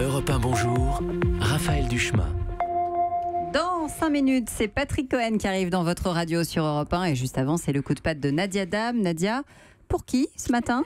Europe 1, bonjour, Raphaël Duchemin. Dans 5 minutes, c'est Patrick Cohen qui arrive dans votre radio sur Europe 1. Et juste avant, c'est le coup de patte de Nadia Dame. Nadia, pour qui ce matin ?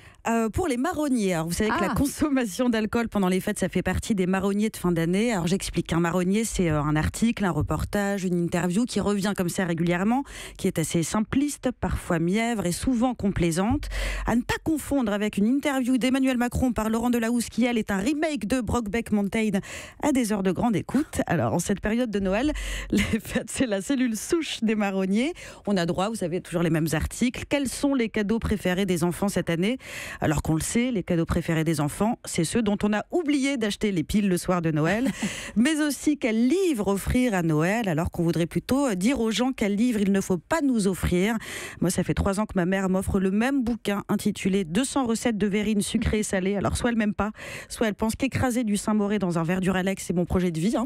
Pour les marronniers. Alors, vous savez que la consommation d'alcool pendant les fêtes, ça fait partie des marronniers de fin d'année. Alors j'explique. Un marronnier, c'est un article, un reportage, une interview qui revient comme ça régulièrement, qui est assez simpliste, parfois mièvre et souvent complaisante. À ne pas confondre avec une interview d'Emmanuel Macron par Laurent Delahousse, qui elle est un remake de Brokeback Mountain à des heures de grande écoute. Alors en cette période de Noël, les fêtes, c'est la cellule souche des marronniers. On a droit, vous savez, toujours les mêmes articles. Quels sont les cadeaux préférés des enfants cette année ? Alors qu'on le sait, les cadeaux préférés des enfants, c'est ceux dont on a oublié d'acheter les piles le soir de Noël, mais aussi quel livre offrir à Noël, alors qu'on voudrait plutôt dire aux gens quel livre il ne faut pas nous offrir. Moi, ça fait 3 ans que ma mère m'offre le même bouquin intitulé 200 recettes de verrine sucrée et salée. Alors soit elle m'aime pas, soit elle pense qu'écraser du Saint-Moré dans un verre Duralex, c'est mon projet de vie.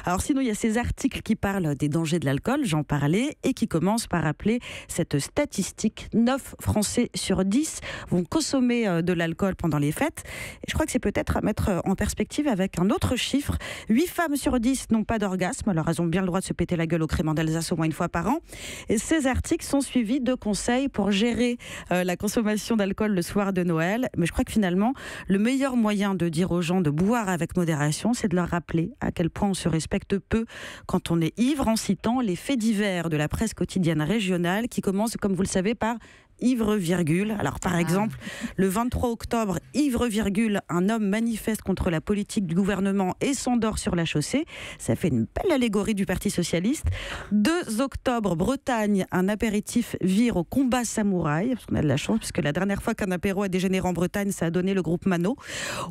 Alors sinon, il y a ces articles qui parlent des dangers de l'alcool, j'en parlais, et qui commencent par rappeler cette statistique. 9 Français sur 10 vont consommer de l'alcool pendant les fêtes. Et je crois que c'est peut-être à mettre en perspective avec un autre chiffre. 8 femmes sur 10 n'ont pas d'orgasme. Alors elles ont bien le droit de se péter la gueule au crément d'Alsace au moins une fois par an. Et ces articles sont suivis de conseils pour gérer la consommation d'alcool le soir de Noël. Mais je crois que finalement, le meilleur moyen de dire aux gens de boire avec modération, c'est de leur rappeler à quel point on se respecte peu quand on est ivre, en citant les faits divers de la presse quotidienne régionale qui commencent, comme vous le savez, par ivre virgule. Alors par exemple, le 23 octobre, ivre virgule, un homme manifeste contre la politique du gouvernement et s'endort sur la chaussée. Ça fait une belle allégorie du Parti socialiste. 2 octobre, Bretagne, un apéritif vire au combat samouraï, parce qu'on a de la chance, puisque la dernière fois qu'un apéro a dégénéré en Bretagne, ça a donné le groupe Mano.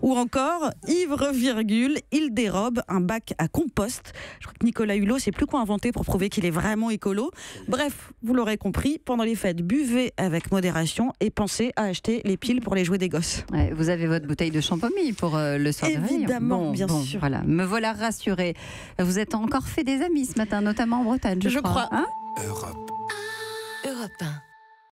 Ou encore, ivre virgule, il dérobe un bac à compost. Je crois que Nicolas Hulot sait plus quoi inventer pour prouver qu'il est vraiment écolo. Bref, vous l'aurez compris, pendant les fêtes, buvez avec modération et pensez à acheter les piles pour les jouets des gosses. Ouais, vous avez votre bouteille de champomy pour le soir de Réveillon. Évidemment, bien sûr. Voilà, me voilà rassurée. Vous êtes encore fait des amis ce matin, notamment en Bretagne, je crois. Hein ? Europe 1.